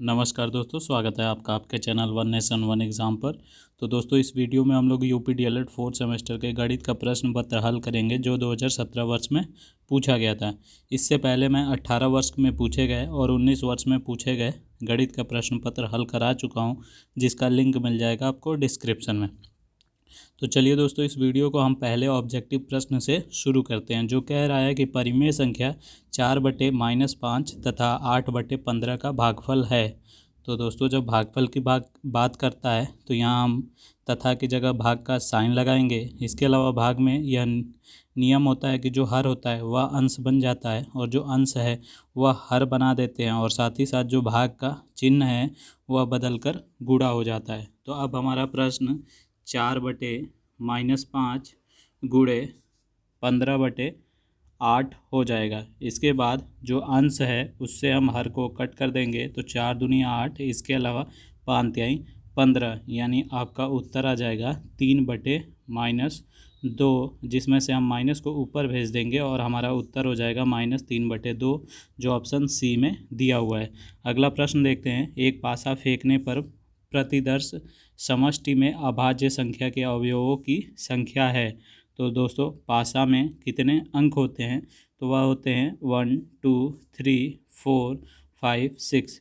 नमस्कार दोस्तों, स्वागत है आपका आपके channel one nation one exam पर। तो दोस्तों, इस वीडियो में हम लोग यूपी डीएलएड फोर्थ सेमेस्टर के गणित का प्रश्न पत्र हल करेंगे जो 2017 वर्ष में पूछा गया था। इससे पहले मैं 18 वर्ष में पूछे गए और 19 वर्ष में पूछे गए गणित का प्रश्न पत्र हल करा चुका हूँ, जिसका लिंक मिल जाएगा आपको डिस्क्रिप्शन में। तो चलिए दोस्तों, इस वीडियो को हम पहले ऑब्जेक्टिव प्रश्न से शुरू करते हैं, जो कह रहा है कि परिमेय संख्या 4/-5 तथा 8/15 का भागफल है। तो दोस्तों, जब भागफल की बात करता है तो यहाँ हम तथा की जगह भाग का साइन लगाएंगे। इसके अलावा भाग में यह नियम होता है कि जो हर होता है वह अंश बन जाता है और जो अंश है वह हर बना देते हैं, और साथ ही साथ जो भाग का चिन्ह है वह बदलकर गुणा हो जाता है। तो अब हमारा प्रश्न 4/-5 गुणे 15/8 हो जाएगा। इसके बाद जो अंश है उससे हम हर को कट कर देंगे, तो 4 दूनी 8, इसके अलावा 5 15, यानी आपका उत्तर आ जाएगा 3/-2, जिसमें से हम माइनस को ऊपर भेज देंगे और हमारा उत्तर हो जाएगा -3/2, जो ऑप्शन सी में दिया हुआ है। अगला प्रश्न देखते हैं। एक पासा फेंकने पर प्रतिदर्श समष्टि में अभाज्य संख्या के अवयवों की संख्या है। तो दोस्तों, पासा में कितने अंक होते हैं? तो वह होते हैं 1 2 3 4 5 6।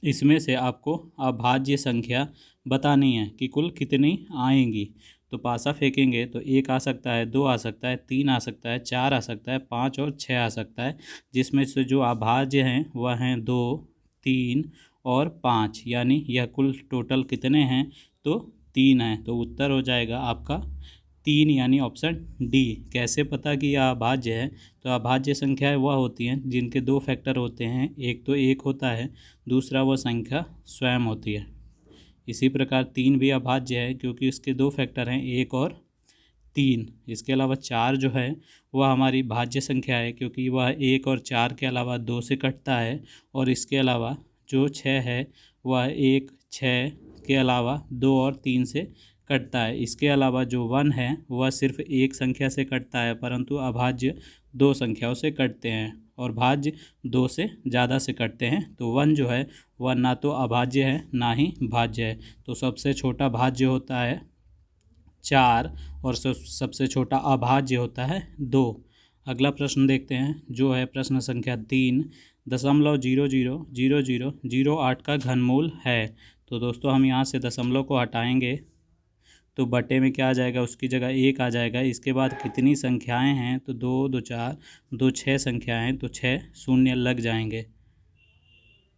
इसमें से आपको अभाज्य संख्या बतानी है कि कुल कितनी आएंगी। तो पासा फेंकेंगे तो 1 आ सकता है, 2 आ सकता है, 3 आ सकता है, 4 आ सकता है, 5 और 6 आ सकता है, जिसमें से जो अभाज्य हैं वह हैं 2 3 और 5, यानी यह कुल टोटल कितने हैं? तो 3 हैं। तो उत्तर हो जाएगा आपका 3, यानी ऑप्शन डी। कैसे पता कि यह अभाज्य है? तो अभाज्य संख्याएं वह होती हैं जिनके 2 फैक्टर होते हैं। एक तो 1 होता है, दूसरा वह संख्या स्वयं होती है। इसी प्रकार 3 भी अभाज्य है क्योंकि इसके 2 फैक्टर हैं, 1 और 3। इसके अलावा 4 जो है वह हमारी भाज्य संख्या है क्योंकि वह 1 और 4 के अलावा 2 से कटता है। और इसके अलावा जो 6 है वह 1 6 के अलावा 2 और 3 से कटता है। इसके अलावा जो 1 है वह सिर्फ एक संख्या से कटता है, परंतु अभाज्य 2 संख्याओं से कटते हैं और भाज्य 2 से ज़्यादा से कटते हैं। तो 1 जो है वह ना तो अभाज्य है ना ही भाज्य है। तो सबसे छोटा भाज्य होता है 4 और सबसे छोटा अभाज्य होता है 2। अगला प्रश्न देखते हैं, जो है प्रश्न संख्या 3। 0.000008 का घनमूल है। तो दोस्तों, हम यहाँ से दशमलव को हटाएंगे तो बटे में क्या आ जाएगा? उसकी जगह 1 आ जाएगा। इसके बाद कितनी संख्याएं हैं? तो 2 2 4 2 6 संख्याएं, तो 6 शून्य लग जाएंगे,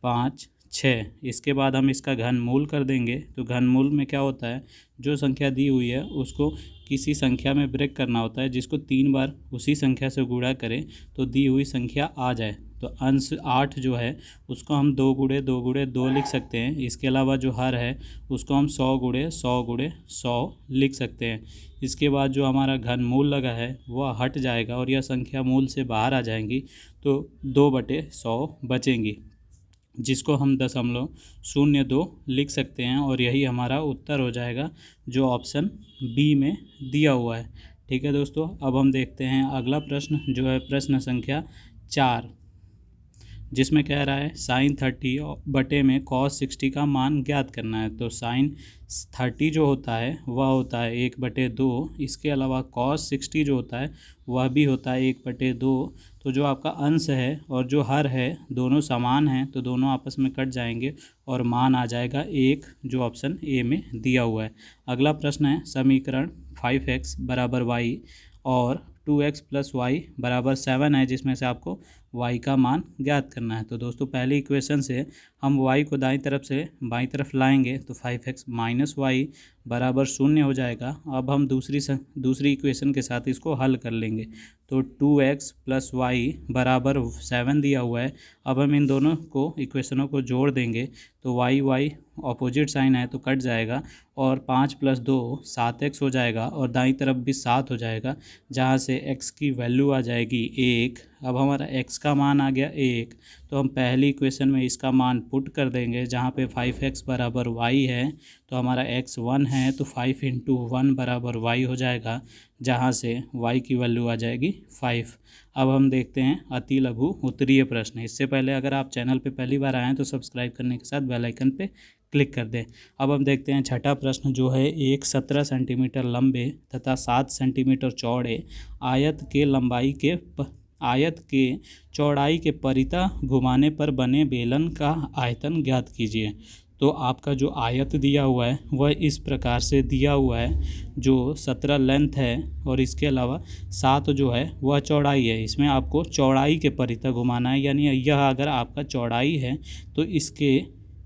5 6। इसके बाद हम इसका घनमूल कर देंगे। तो घनमूल में क्या होता है? जो संख्या दी हुई है उसको किसी संख्या में ब्रेक करना होता है, जिसको 3 बार उसी संख्या से गुणा करें तो दी हुई संख्या आ जाए। तो अंश 8 जो है उसको हम 2 गुणे 2 गुणे 2 लिख सकते हैं। इसके अलावा जो हर है उसको हम 100 गुणे 100 गुणे 100 लिख सकते हैं। इसके बाद जो हमारा घनमूल लगा है वह हट जाएगा और यह संख्या मूल से बाहर आ जाएंगी, तो 2/100 बचेंगी, जिसको हम 0.02 लिख सकते हैं और यही हमारा उत्तर हो जाएगा, जो ऑप्शन बी में दिया हुआ है। ठीक है दोस्तों, अब हम देखते हैं अगला प्रश्न, जो है प्रश्न संख्या 4, जिसमें कह रहा है sin 30 बटे में cos 60 का मान ज्ञात करना है। तो sin 30 जो होता है वह होता है 1/2। इसके अलावा cos 60 जो होता है वह भी होता है 1/2। तो जो आपका अंश है और जो हर है दोनों समान हैं, तो दोनों आपस में कट जाएंगे और मान आ जाएगा 1, जो ऑप्शन ए में दिया हुआ है। अगला प्रश्न है समीकरण 5x = y और 2x + y = 7 है, जिसमें से आपको y का मान ज्ञात करना है। तो दोस्तों, पहली इक्वेशन से हम y को दाईं तरफ से बाईं तरफ लाएंगे तो 5x - y = 0 हो जाएगा। अब हम दूसरी इक्वेशन के साथ इसको हल कर लेंगे। तो 2x + y = 7 दिया हुआ है। अब हम इन दोनों इक्वेशनों को जोड़ देंगे तो y अपोजिट साइन है तो कट जाएगा और 5 + 2 7x हो जाएगा और दाईं तरफ भी 7 हो जाएगा, जहाँ से x की वैल्यू आ जाएगी 1, अब हमारा x का मान आ गया 1, तो हम पहली इक्वेशन में इसका मान पुट कर देंगे। जहाँ पे 5x बराबर y है तो हमारा x 1 है, तो 5 इंटू 1 बराबर y हो जाएगा, जहाँ से y की वैल्यू आ जाएगी 5। अब हम देखते हैं अति लघु उत्तरीय प्रश्न। इससे पहले अगर आप चैनल पे पहली बार आए हैं तो सब्सक्राइब करने के साथ बेल आइकन पे क्लिक कर दें। अब हम देखते हैं छठा प्रश्न जो है, एक 17 सेंटीमीटर लंबे तथा 7 सेंटीमीटर चौड़े आयत के चौड़ाई के परितः घुमाने पर बने बेलन का आयतन ज्ञात कीजिए। तो आपका जो आयत दिया हुआ है वह इस प्रकार से दिया हुआ है, जो 17 लेंथ है और इसके अलावा 7 जो है वह चौड़ाई है। इसमें आपको चौड़ाई के परितः घुमाना है, यानी यह अगर आपका चौड़ाई है तो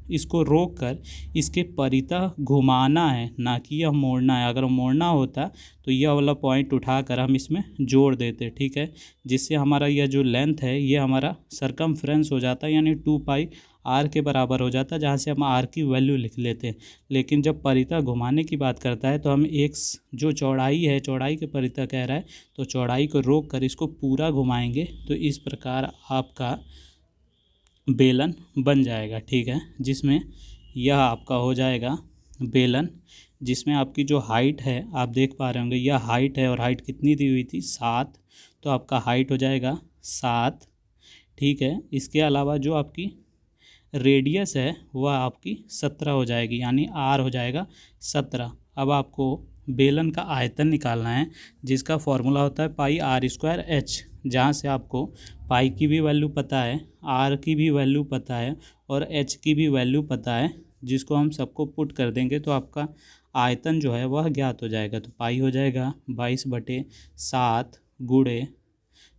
इसको रोक कर इसके परितः घुमाना है, ना कि यह मोड़ना है। अगर मोड़ना होता तो यह वाला पॉइंट उठाकर हम इसमें जोड़ देते, ठीक है, जिससे हमारा यह जो लेंथ है ये हमारा सरकमफ्रेंस हो जाता है, यानी 2 पाई आर के बराबर हो जाता है, जहाँ से हम आर की वैल्यू लिख लेते हैं। लेकिन जब परितः घुमाने की बात करता है तो हम एक जो चौड़ाई है, चौड़ाई के परितः कह रहा है, तो चौड़ाई को रोक कर इसको पूरा घुमाएंगे तो इस प्रकार आपका बेलन बन जाएगा, ठीक है, जिसमें यह आपका हो जाएगा बेलन, जिसमें आपकी जो हाइट है आप देख पा रहे होंगे, यह हाइट है और हाइट कितनी दी हुई थी 7, तो आपका हाइट हो जाएगा 7, ठीक है। इसके अलावा जो आपकी रेडियस है वह आपकी 17 हो जाएगी, यानी आर हो जाएगा 17। अब आपको बेलन का आयतन निकालना है, जिसका फॉर्मूला होता है पाई आर स्क्वायर एच, जहाँ से आपको पाई की भी वैल्यू पता है, आर की भी वैल्यू पता है और एच की भी वैल्यू पता है, जिसको हम सबको पुट कर देंगे तो आपका आयतन जो है वह ज्ञात हो जाएगा। तो पाई हो जाएगा 22/7 गुणे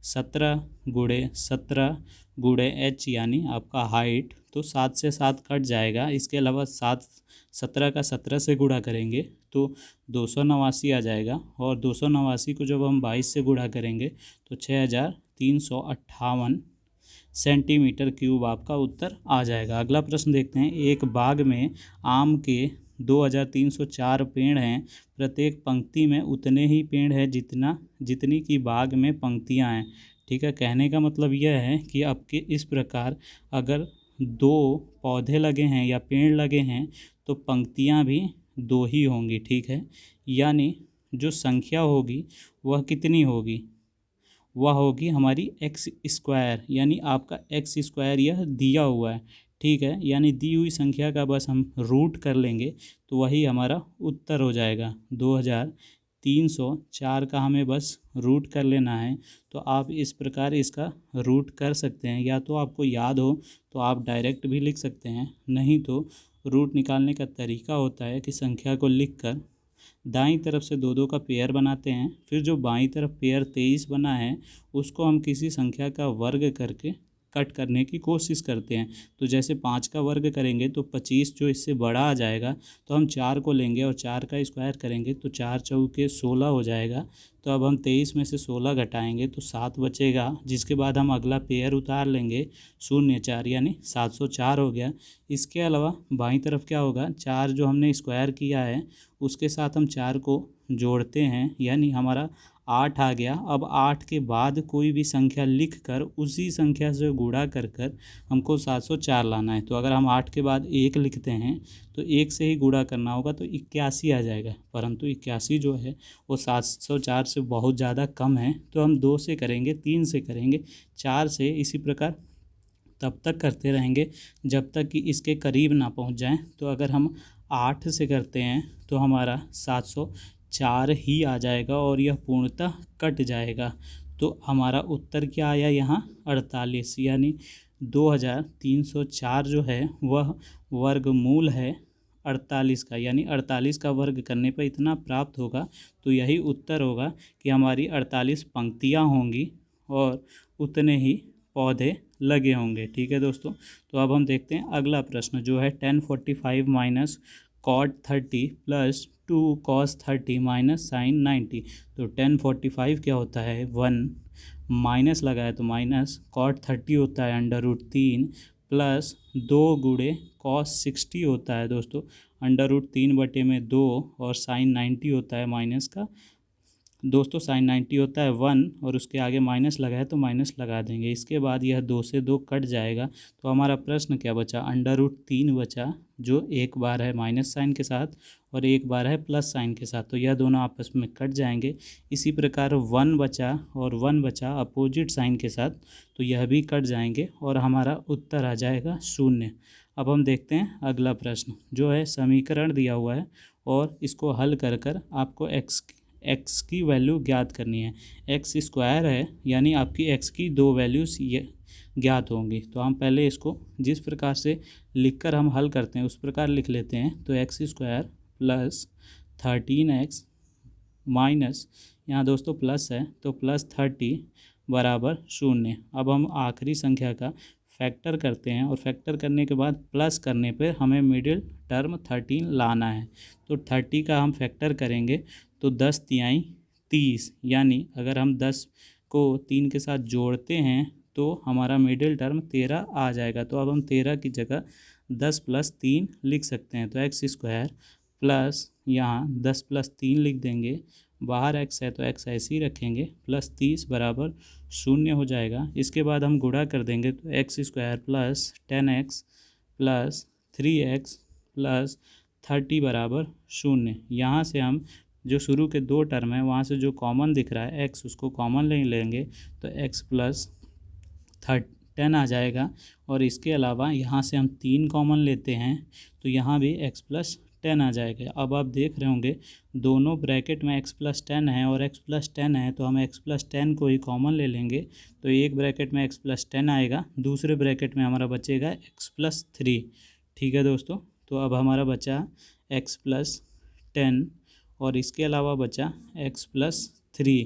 17 गुणे 17 गुणे एच, यानी आपका हाइट, तो 7 से 7 कट जाएगा। इसके अलावा 17 का 17 से गुणा करेंगे तो 289 आ जाएगा, और 289 को जब हम 22 से गुणा करेंगे तो 6358 सेंटीमीटर क्यूब आपका उत्तर आ जाएगा। अगला प्रश्न देखते हैं। एक बाग में आम के 2304 पेड़ हैं, प्रत्येक पंक्ति में उतने ही पेड़ हैं जितनी की बाग में पंक्तियां हैं, ठीक है। कहने का मतलब यह है कि आपके इस प्रकार अगर 2 पौधे लगे हैं या पेड़ लगे हैं तो पंक्तियां भी 2 ही होंगी, ठीक है। यानी जो संख्या होगी वह कितनी होगी, वह होगी हमारी एक्स स्क्वायर, यानी आपका एक्स स्क्वायर यह दिया हुआ है, ठीक है। यानी दी हुई संख्या का बस हम रूट कर लेंगे तो वही हमारा उत्तर हो जाएगा। 2304 का हमें बस रूट कर लेना है। तो आप इस प्रकार इसका रूट कर सकते हैं, या तो आपको याद हो तो आप डायरेक्ट भी लिख सकते हैं, नहीं तो रूट निकालने का तरीका होता है कि संख्या को लिखकर दाईं तरफ से 2 2 का पेयर बनाते हैं, फिर जो बाईं तरफ पेयर 23 बना है उसको हम किसी संख्या का वर्ग करके कट करने की कोशिश करते हैं। तो जैसे 5 का वर्ग करेंगे तो 25 जो इससे बड़ा आ जाएगा, तो हम 4 को लेंगे और 4 का स्क्वायर करेंगे तो 4 चौके 16 हो जाएगा। तो अब हम 23 में से 16 घटाएंगे तो 7 बचेगा, जिसके बाद हम अगला पेयर उतार लेंगे 0 4, यानी 704 हो गया। इसके अलावा बाईं तरफ क्या होगा, 4 जो हमने स्क्वायर किया है उसके साथ हम 4 को जोड़ते हैं, यानी हमारा 8 आ गया। अब 8 के बाद कोई भी संख्या लिख कर उसी संख्या से गुणा कर कर हमको 704 लाना है। तो अगर हम 8 के बाद 1 लिखते हैं तो 1 से ही गुणा करना होगा तो 81 आ जाएगा, परंतु 81 जो है वो 704 से बहुत ज़्यादा कम है। तो हम 2 से करेंगे, 3 से करेंगे, 4 से, इसी प्रकार तब तक करते रहेंगे जब तक कि इसके करीब ना पहुंच जाएं। तो अगर हम 8 से करते हैं तो हमारा 704 ही आ जाएगा और यह पूर्णतः कट जाएगा। तो हमारा उत्तर क्या आया यहाँ 48, यानी 2304 जो है वह वर्गमूल है 48 का, यानी 48 का वर्ग करने पर इतना प्राप्त होगा। तो यही उत्तर होगा कि हमारी 48 पंक्तियाँ होंगी और उतने ही पौधे लगे होंगे, ठीक है दोस्तों। तो अब हम देखते हैं अगला प्रश्न जो है 1045 minus cot 30 plus 2 cos 30 minus sine 90। तो 1045 क्या होता है 1, माइनस लगाए तो माइनस, कॉट 30 होता है √3 प्लस 2 गुणे कॉस 60 होता है दोस्तों √3/2 और साइन 90 होता है माइनस का दोस्तों साइन 90 होता है 1 और उसके आगे माइनस लगा है तो माइनस लगा देंगे। इसके बाद यह 2 से 2 कट जाएगा, तो हमारा प्रश्न क्या बचा, √3 बचा, जो एक बार है माइनस साइन के साथ और एक बार है प्लस साइन के साथ, तो यह दोनों आपस में कट जाएंगे। इसी प्रकार 1 बचा और 1 बचा अपोजिट साइन के साथ, तो यह भी कट जाएंगे और हमारा उत्तर आ जाएगा 0। अब हम देखते हैं अगला प्रश्न, जो है समीकरण दिया हुआ है और इसको हल कर कर आपको एक्स की वैल्यू ज्ञात करनी है। एक्स स्क्वायर है, यानी आपकी एक्स की 2 वैल्यूज़ ये ज्ञात होंगी। तो हम पहले इसको जिस प्रकार से लिखकर हम हल करते हैं उस प्रकार लिख लेते हैं। तो x square plus 13x minus, यहाँ दोस्तों प्लस है तो प्लस 30 बराबर 0। अब हम आखिरी संख्या का फैक्टर करते हैं और फैक्टर करने के बाद प्लस करने पर हमें मिडिल टर्म 13 लाना है। तो 30 का हम फैक्टर करेंगे तो 10 तिहाई 30, यानी अगर हम 10 को 3 के साथ जोड़ते हैं तो हमारा मिडिल टर्म 13 आ जाएगा। तो अब हम 13 की जगह 10 + 3 लिख सकते हैं। तो एक्स स्क्वायर प्लस यहाँ 10 + 3 लिख देंगे, बाहर एक्स है तो एक्स ऐसे ही रखेंगे, प्लस 30 बराबर 0 हो जाएगा। इसके बाद हम गुणा कर देंगे तो x square plus 10x plus 3x plus 30 बराबर 0। यहाँ से हम जो शुरू के 2 टर्म है वहाँ से जो कॉमन दिख रहा है x, उसको कॉमन ले लेंगे तो x प्लस 10 आ जाएगा। और इसके अलावा यहाँ से हम 3 कॉमन लेते हैं तो यहाँ भी x प्लस 10 आ जाएगा। अब आप देख रहे होंगे दोनों ब्रैकेट में x प्लस 10 है और x प्लस 10 है, तो हम x प्लस 10 को ही कॉमन ले लेंगे। तो एक ब्रैकेट में x प्लस 10 आएगा, दूसरे ब्रैकेट में हमारा बचेगा x प्लस 3। ठीक है दोस्तों, तो अब हमारा बचा x प्लस 10 और इसके अलावा बचा x प्लस 3।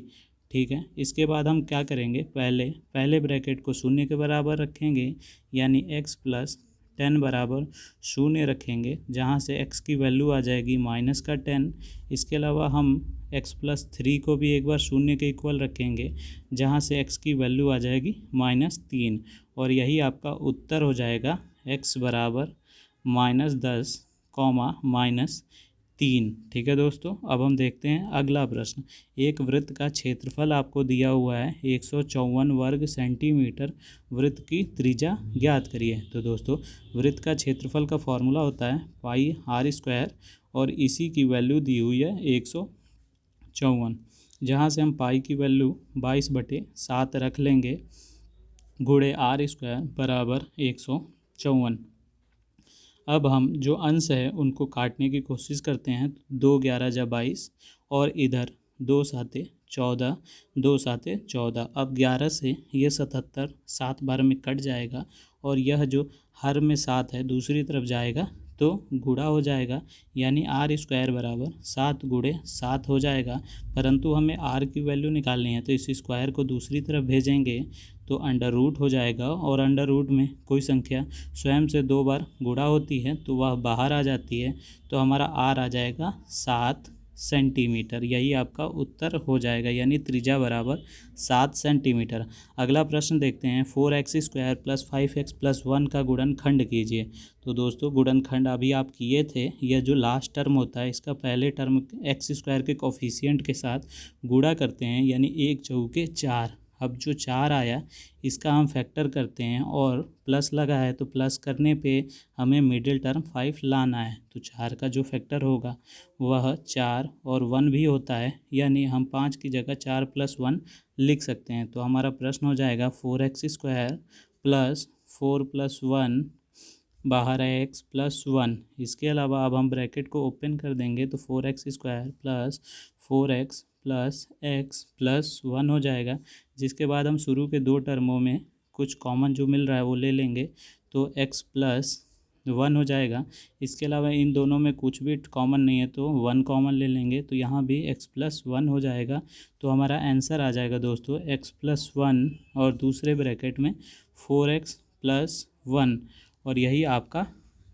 ठीक है, इसके बाद हम क्या करेंगे, पहले ब्रैकेट को 0 के बराबर रखेंगे, यानी x प्लस 10 बराबर 0 रखेंगे, जहाँ से x की वैल्यू आ जाएगी -10। इसके अलावा हम x प्लस 3 को भी एक बार 0 के इक्वल रखेंगे, जहाँ से x की वैल्यू आ जाएगी -3। और यही आपका उत्तर हो जाएगा x बराबर -10, -3। ठीक है दोस्तों, अब हम देखते हैं अगला प्रश्न। एक वृत्त का क्षेत्रफल आपको दिया हुआ है 154 वर्ग सेंटीमीटर, वृत्त की त्रिज्या ज्ञात करिए। तो दोस्तों वृत्त का क्षेत्रफल का फॉर्मूला होता है πr² और इसी की वैल्यू दी हुई है 154, जहाँ से हम पाई की वैल्यू 22/7 रख लेंगे, गुणे r² बराबर 154। अब हम जो अंश है उनको काटने की कोशिश करते हैं। 2 11 जा 22 और इधर 2 7 14, 2 7 14। अब 11 से ये 77 7 बार में कट जाएगा और यह जो हर में 7 है दूसरी तरफ जाएगा तो गुणा हो जाएगा, यानी r² बराबर 7 गुणे 7 हो जाएगा। परंतु हमें r की वैल्यू निकालनी है तो इस स्क्वायर को दूसरी तरफ भेजेंगे तो अंडर रूट हो जाएगा, और अंडर रूट में कोई संख्या स्वयं से 2 बार गुणा होती है तो वह बाहर आ जाती है, तो हमारा r आ जाएगा 7 सेंटीमीटर। यही आपका उत्तर हो जाएगा, यानी त्रिज्या बराबर 7 सेंटीमीटर। अगला प्रश्न देखते हैं, 4x² + 5x + 1 का गुणनखंड कीजिए। तो दोस्तों गुणनखंड अभी आप किए थे, यह जो लास्ट टर्म होता है इसका पहले टर्म x² के कोफिशिएंट के साथ गुणा करते हैं, यानी 1 चौके 4। अब जो 4 आया इसका हम फैक्टर करते हैं और प्लस लगा है तो प्लस करने पे हमें मिडिल टर्म 5 लाना है। तो 4 का जो फैक्टर होगा वह 4 और 1 भी होता है, यानी हम 5 की जगह 4 + 1 लिख सकते हैं। तो हमारा प्रश्न हो जाएगा 4x² + 4 + 1, बाहर है x + 1। इसके अलावा अब हम ब्रैकेट को ओपन कर देंगे तो 4x² + 4x + x + 1 हो जाएगा। जिसके बाद हम शुरू के 2 टर्मों में कुछ कॉमन जो मिल रहा है वो ले लेंगे तो x + 1 हो जाएगा। इसके अलावा इन दोनों में कुछ भी कॉमन नहीं है तो 1 कॉमन ले लेंगे, तो यहाँ भी x + 1 हो जाएगा। तो हमारा आंसर आ जाएगा दोस्तों x + 1 और दूसरे ब्रैकेट में 4x + 1, और यही आपका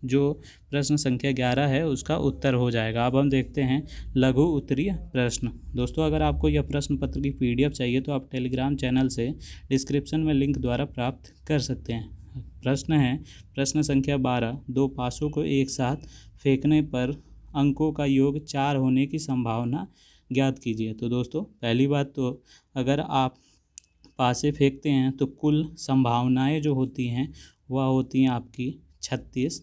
जो प्रश्न संख्या 11 है उसका उत्तर हो जाएगा। अब हम देखते हैं लघु उत्तरीय प्रश्न। दोस्तों अगर आपको यह प्रश्न पत्र की PDF चाहिए तो आप टेलीग्राम चैनल से डिस्क्रिप्शन में लिंक द्वारा प्राप्त कर सकते हैं। प्रश्न है, प्रश्न संख्या 12, 2 पासों को एक साथ फेंकने पर अंकों का योग 4 होने की संभावना ज्ञात कीजिए। तो दोस्तों पहली बात तो अगर आप पासे फेंकते हैं तो कुल संभावनाएं जो होती हैं वह होती हैं आपकी 36,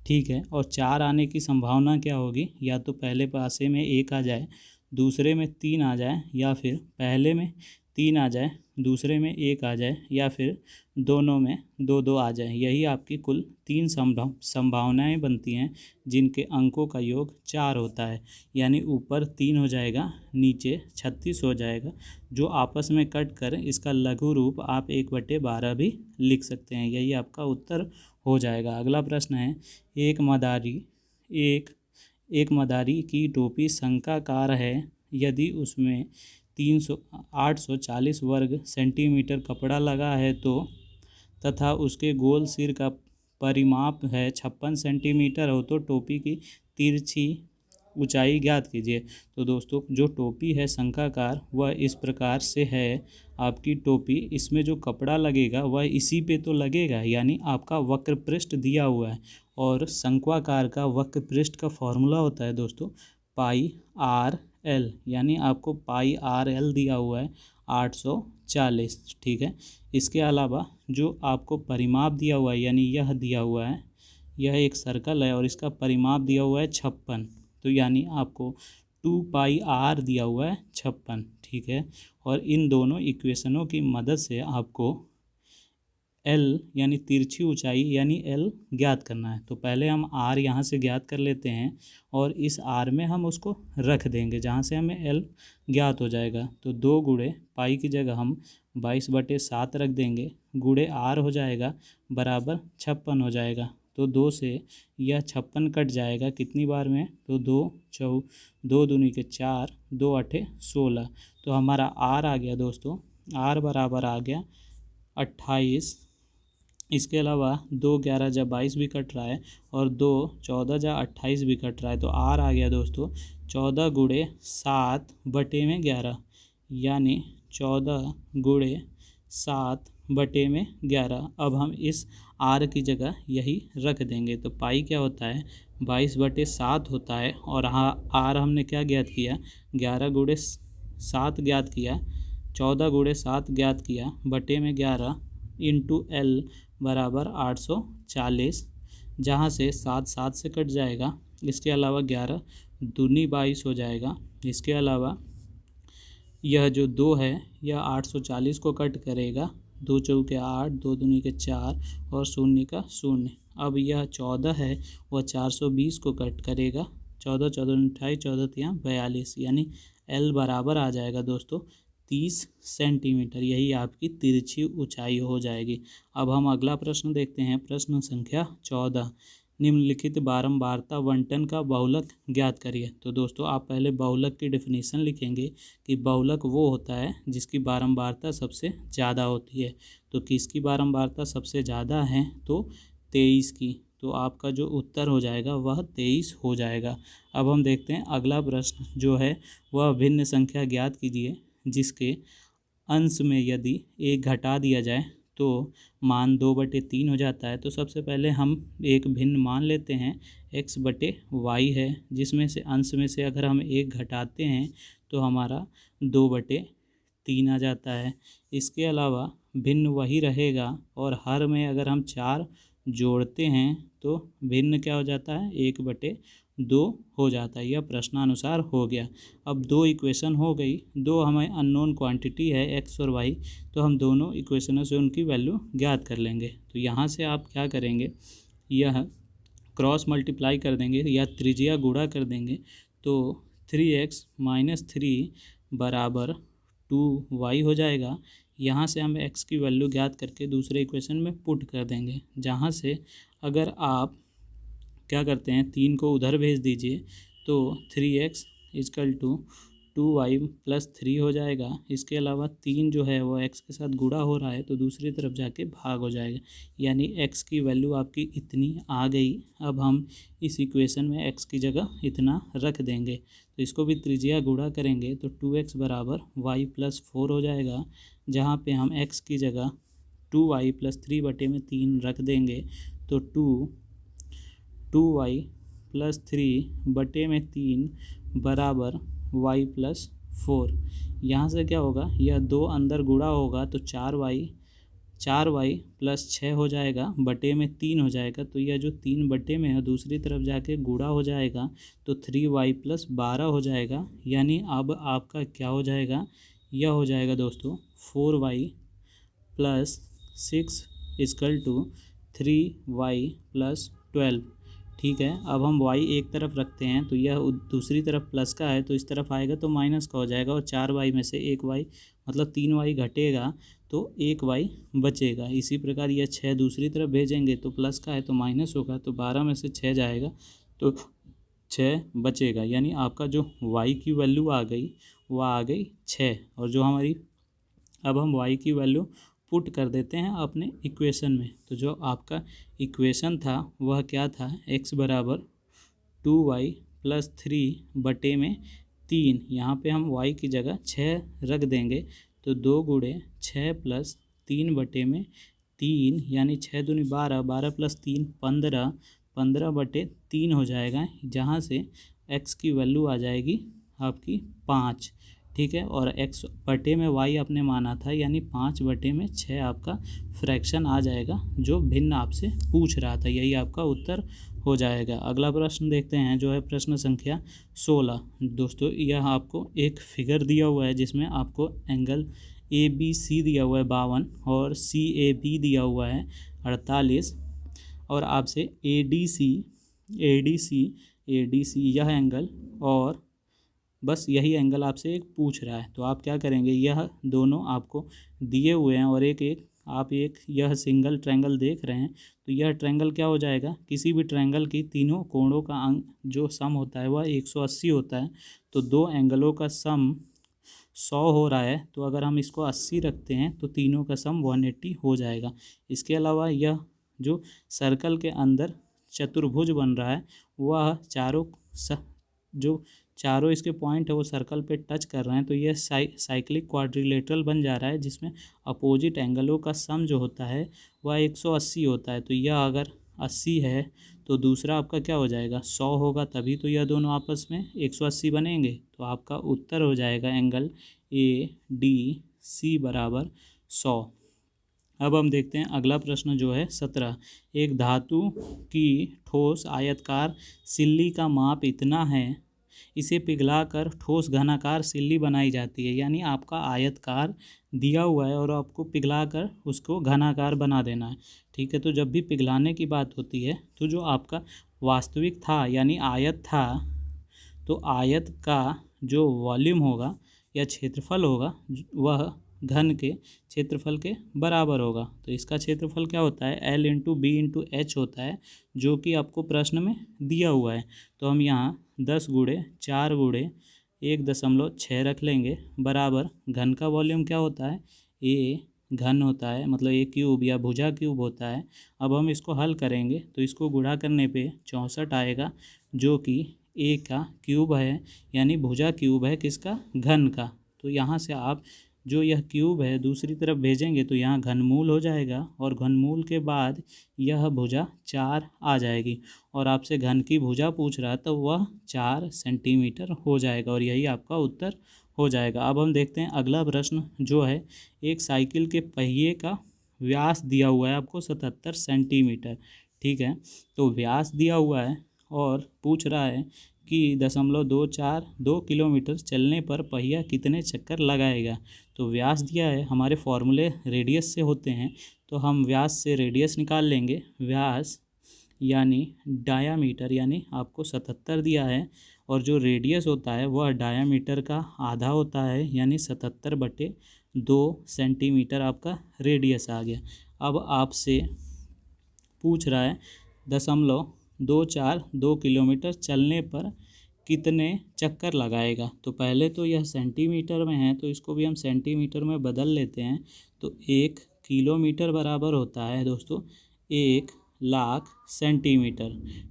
ठीक है। और 4 आने की संभावना क्या होगी, या तो पहले पासे में 1 आ जाए, दूसरे में 3 आ जाए, या फिर पहले में 3 आ जाए, दूसरे में 1 आ जाए, या फिर दोनों में 2-2 आ जाए। यही आपकी कुल 3 संभावनाएं बनती हैं जिनके अंकों का योग 4 होता है। यानी ऊपर 3 हो जाएगा, नीचे 36 हो जाएगा, जो आपस में कट कर इसका लघु रूप आप 1/12 भी लिख सकते हैं। यही आपका उत्तर हो जाएगा। अगला प्रश्न है, एक मदारी एक एक मदारी की टोपी शंखाकार है यदि उसमें 840 वर्ग सेंटीमीटर कपड़ा लगा है तो तथा उसके गोल सिर का परिमाप है 56 सेंटीमीटर हो तो टोपी की तिरछी ऊंचाई ज्ञात कीजिए। तो दोस्तों जो टोपी है शंखाकार वह इस प्रकार से है, आपकी टोपी इसमें जो कपड़ा लगेगा वह इसी पे तो लगेगा, यानी आपका वक्र पृष्ठ दिया हुआ है। और शंक्वाकार का वक्र पृष्ठ का फॉर्मूला होता है दोस्तों पाई आर एल, यानी आपको पाई आर एल दिया हुआ है 840, ठीक है। इसके अलावा जो आपको परिमाप दिया हुआ है, यानी यह दिया हुआ है, यह एक सर्कल है और इसका परिमाप दिया हुआ है 56, तो यानी आपको 2πr दिया हुआ है 56, ठीक है। और इन दोनों इक्वेशनों की मदद से आपको L यानी तिरछी ऊंचाई यानी L ज्ञात करना है। तो पहले हम R यहाँ से ज्ञात कर लेते हैं और इस R में हम उसको रख देंगे जहाँ से हमें L ज्ञात हो जाएगा। तो 2 गुणे पाई की जगह हम 22/7 रख देंगे, गुणे R हो जाएगा बराबर 56 हो जाएगा। तो 2 से यह 56 कट जाएगा कितनी बार में, तो 2 दूनी के 4, 2 8 16। तो हमारा R आ गया दोस्तों, R बराबर आ गया 28। इसके अलावा 2 11 जा 22 भी कट रहा है और 2 14 जा 28 भी कट रहा है। तो R आ गया दोस्तों 14 गुणे 7 बटे में 11, यानी 14 गुणे 7 बटे में 11। अब हम इस R की जगह यही रख देंगे। तो पाई क्या होता है 22/7 होता है और R हमने क्या ज्ञात किया 11 गुणे 7 ज्ञात किया, 14 गुणे 7 ज्ञात किया, बटे में 11 इंटू L बराबर 840, जहाँ से 7 7 से कट जाएगा। इसके अलावा 11 दूनी 22 हो जाएगा। इसके अलावा यह जो 2 है यह 840 को कट करेगा, 2 चौके 8, 2 दूनी के 4 और शून्य का शून्य। अब यह 14 है वह 420 को कट करेगा, 14 14 28, 14 तियाँ 42, यानी L बराबर आ जाएगा दोस्तों 30 सेंटीमीटर। यही आपकी तिरछी ऊंचाई हो जाएगी। अब हम अगला प्रश्न देखते हैं, प्रश्न संख्या 14, निम्नलिखित बारंबारता बंटन का बहुलक ज्ञात करिए। तो दोस्तों आप पहले बहुलक की डेफिनेशन लिखेंगे कि बहुलक वो होता है जिसकी बारंबारता सबसे ज़्यादा होती है। तो किसकी बारंबारता सबसे ज़्यादा है, तो 23 की। तो आपका जो उत्तर हो जाएगा वह 23 हो जाएगा। अब हम देखते हैं अगला प्रश्न जो है वह भिन्न संख्या ज्ञात कीजिए जिसके अंश में यदि 1 घटा दिया जाए तो मान 2/3 हो जाता है। तो सबसे पहले हम एक भिन्न मान लेते हैं x/y है, जिसमें से अंश में से अगर हम 1 घटाते हैं तो हमारा 2/3 आ जाता है। इसके अलावा भिन्न वही रहेगा और हर में अगर हम 4 जोड़ते हैं तो भिन्न क्या हो जाता है 1/2 हो जाता है। यह प्रश्नानुसार हो गया। अब 2 इक्वेशन हो गई, 2 हमें अननोन क्वांटिटी है x और y, तो हम दोनों इक्वेशनों से उनकी वैल्यू ज्ञात कर लेंगे। तो यहाँ से आप क्या करेंगे, यह क्रॉस मल्टीप्लाई कर देंगे या त्रिज्या गुणा कर देंगे। तो 3x - 3 बराबर 2y हो जाएगा। यहाँ से हम x की वैल्यू ज्ञात करके दूसरे इक्वेशन में पुट कर देंगे, जहाँ से अगर आप क्या करते हैं 3 को उधर भेज दीजिए तो 3x = 2y + 3 हो जाएगा। इसके अलावा 3 जो है वो x के साथ गुणा हो रहा है तो दूसरी तरफ जाके भाग हो जाएगा, यानी x की वैल्यू आपकी इतनी आ गई। अब हम इस इक्वेशन में x की जगह इतना रख देंगे, तो इसको भी त्रिज्या गुणा करेंगे तो 2x बराबर y + 4 हो जाएगा, जहाँ पे हम x की जगह 2y + 3/3 रख देंगे। तो 2y + 3/3 बराबर वाई प्लस 4। यहाँ से क्या होगा, यह 2 अंदर गुणा होगा तो 4y प्लस 6 हो जाएगा, बटे में 3 हो जाएगा। तो यह जो 3 बटे में है दूसरी तरफ जाके गुणा हो जाएगा तो 3y प्लस 12 हो जाएगा। यानी अब आपका क्या हो जाएगा, यह हो जाएगा दोस्तों 4y plus 6 equal to 3y plus 12। ठीक है, अब हम y एक तरफ रखते हैं तो यह दूसरी तरफ प्लस का है तो इस तरफ आएगा तो माइनस का हो जाएगा, और 4y में से 1y मतलब 3y घटेगा तो 1y बचेगा। इसी प्रकार यह 6 दूसरी तरफ भेजेंगे तो प्लस का है तो माइनस होगा, तो 12 में से 6 जाएगा तो 6 बचेगा। यानी आपका जो y की वैल्यू आ गई वह आ गई 6। और जो हमारी, अब हम y की वैल्यू पुट कर देते हैं अपने इक्वेशन में। तो जो आपका इक्वेशन था वह क्या था, x बराबर 2y प्लस 3 बटे में 3। यहाँ पे हम y की जगह 6 रख देंगे तो 2 गुणे 6 प्लस 3 बटे में 3, यानी 6 दूनी 12, 12 प्लस 3 15, 15 बटे 3 हो जाएगा, जहाँ से x की वैल्यू आ जाएगी आपकी 5। ठीक है, और x बटे में y आपने माना था, यानी 5 बटे में 6 आपका फ्रैक्शन आ जाएगा जो भिन्न आपसे पूछ रहा था, यही आपका उत्तर हो जाएगा। अगला प्रश्न देखते हैं जो है प्रश्न संख्या 16। दोस्तों यह आपको एक फिगर दिया हुआ है जिसमें आपको एंगल ABC दिया हुआ है 52 और CAB दिया हुआ है 48, और आपसे ADC यह एंगल और बस यही एंगल आपसे एक पूछ रहा है। तो आप क्या करेंगे, यह दोनों आपको दिए हुए हैं और एक यह सिंगल ट्रायंगल देख रहे हैं तो यह ट्रायंगल क्या हो जाएगा, किसी भी ट्रायंगल की तीनों कोणों का अंग जो सम होता है वह 180 होता है। तो दो एंगलों का सम 100 हो रहा है, तो अगर हम इसको 80 रखते हैं तो तीनों का सम 180 हो जाएगा। इसके अलावा यह जो सर्कल के अंदर चतुर्भुज बन रहा है वह जो चारों इसके पॉइंट है वो सर्कल पे टच कर रहे हैं, तो यह साइक्लिक क्वाड्रिलेटरल बन जा रहा है जिसमें अपोजिट एंगलों का सम जो होता है वह 180 होता है। तो यह अगर 80 है तो दूसरा आपका क्या हो जाएगा, 100 होगा, तभी तो यह दोनों आपस में 180 बनेंगे। तो आपका उत्तर हो जाएगा एंगल ADC बराबर 100। अब हम देखते हैं अगला प्रश्न जो है 17। एक धातु की ठोस आयतकार सिल्ली का माप इतना है, इसे पिघलाकर ठोस घनाकार सिल्ली बनाई जाती है। यानी आपका आयतकार दिया हुआ है और आपको पिघलाकर उसको घनाकार बना देना है। ठीक है, तो जब भी पिघलाने की बात होती है तो जो आपका वास्तविक था यानी आयत था, तो आयत का जो वॉल्यूम होगा या क्षेत्रफल होगा वह घन के क्षेत्रफल के बराबर होगा। तो इसका क्षेत्रफल क्या होता है, L into B into H होता है, जो कि आपको प्रश्न में दिया हुआ है। तो हम यहाँ 10 गुणे 4 गुणे 1.6 रख लेंगे बराबर घन का वॉल्यूम क्या होता है, A घन होता है, मतलब A क्यूब या भुजा क्यूब होता है। अब हम इसको हल करेंगे तो इसको गुणा करने पे 64 आएगा, जो कि A का क्यूब है, यानी भुजा क्यूब है किसका, घन का। तो यहाँ से आप जो यह क्यूब है दूसरी तरफ भेजेंगे तो यहाँ घनमूल हो जाएगा, और घनमूल के बाद यह भुजा 4 आ जाएगी, और आपसे घन की भुजा पूछ रहा तो वह 4 सेंटीमीटर हो जाएगा, और यही आपका उत्तर हो जाएगा। अब हम देखते हैं अगला प्रश्न जो है, एक साइकिल के पहिए का व्यास दिया हुआ है आपको 77 सेंटीमीटर। ठीक है, तो व्यास दिया हुआ है और पूछ रहा है कि 0.242 किलोमीटर चलने पर पहिया कितने चक्कर लगाएगा। तो व्यास दिया है, हमारे फॉर्मूले रेडियस से होते हैं, तो हम व्यास से रेडियस निकाल लेंगे। व्यास यानी डायामीटर, यानी आपको 77 दिया है, और जो रेडियस होता है वह डायामीटर का आधा होता है, यानी 77/2 सेंटीमीटर आपका रेडियस आ गया। अब आपसे पूछ रहा है 0.242 किलोमीटर चलने पर कितने चक्कर लगाएगा। तो पहले तो यह सेंटीमीटर में है तो इसको भी हम सेंटीमीटर में बदल लेते हैं। तो 1 किलोमीटर बराबर होता है दोस्तों 1,00,000 सेंटीमीटर।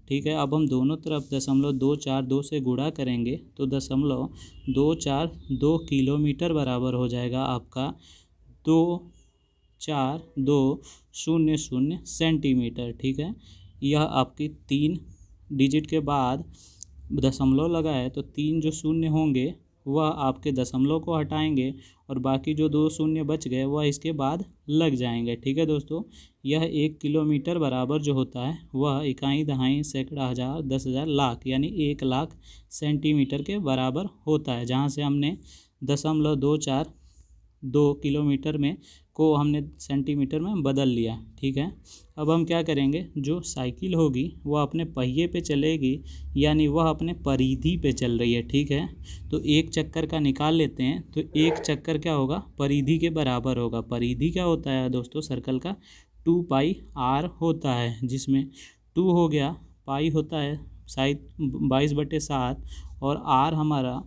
ठीक है, अब हम दोनों तरफ 0.242 से गुणा करेंगे तो 0.242 किलोमीटर बराबर हो जाएगा आपका 24200 सेंटीमीटर। ठीक है, यह आपकी 3 डिजिट के बाद दशमलव लगा है तो 3 जो शून्य होंगे वह आपके दशमलव को हटाएंगे और बाकी जो 2 शून्य बच गए वह इसके बाद लग जाएंगे। ठीक है दोस्तों, यह 1 किलोमीटर बराबर जो होता है वह इकाई, दहाई, सैकड़ा, हज़ार, 10,000, लाख यानी 1,00,000 सेंटीमीटर के बराबर होता है। जहाँ से हमने 0.242 किलोमीटर में को हमने सेंटीमीटर में बदल लिया। ठीक है, अब हम क्या करेंगे, जो साइकिल होगी वह अपने पहिए पे चलेगी, यानी वह अपने परिधि पे चल रही है। ठीक है, तो एक चक्कर का निकाल लेते हैं। तो एक चक्कर क्या होगा, परिधि के बराबर होगा। परिधि क्या होता है दोस्तों, सर्कल का 2πr होता है, जिसमें 2 हो गया, पाई होता है 22/7 और r हमारा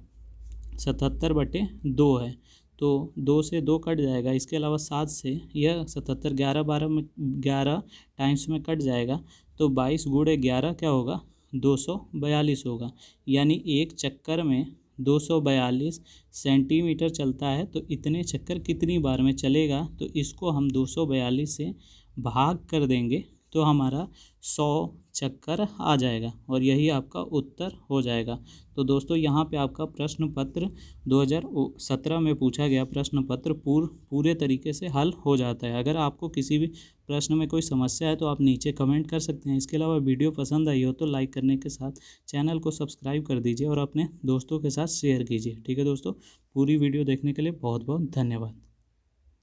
77/2 है। तो 2 से 2 कट जाएगा, इसके अलावा 7 से यह 77, 11 12 में 11 टाइम्स में कट जाएगा। तो 22 × 11 क्या होगा, 242 होगा। यानी एक चक्कर में 242 सेंटीमीटर चलता है। तो इतने चक्कर कितनी बार में चलेगा, तो इसको हम 242 से भाग कर देंगे तो हमारा 100 चक्कर आ जाएगा और यही आपका उत्तर हो जाएगा। तो दोस्तों यहाँ पे आपका प्रश्न पत्र 2017 में पूछा गया प्रश्न पत्र पूरे तरीके से हल हो जाता है। अगर आपको किसी भी प्रश्न में कोई समस्या है तो आप नीचे कमेंट कर सकते हैं। इसके अलावा वीडियो पसंद आई हो तो लाइक करने के साथ चैनल को सब्सक्राइब कर दीजिए और अपने दोस्तों के साथ शेयर कीजिए। ठीक है दोस्तों, पूरी वीडियो देखने के लिए बहुत बहुत धन्यवाद।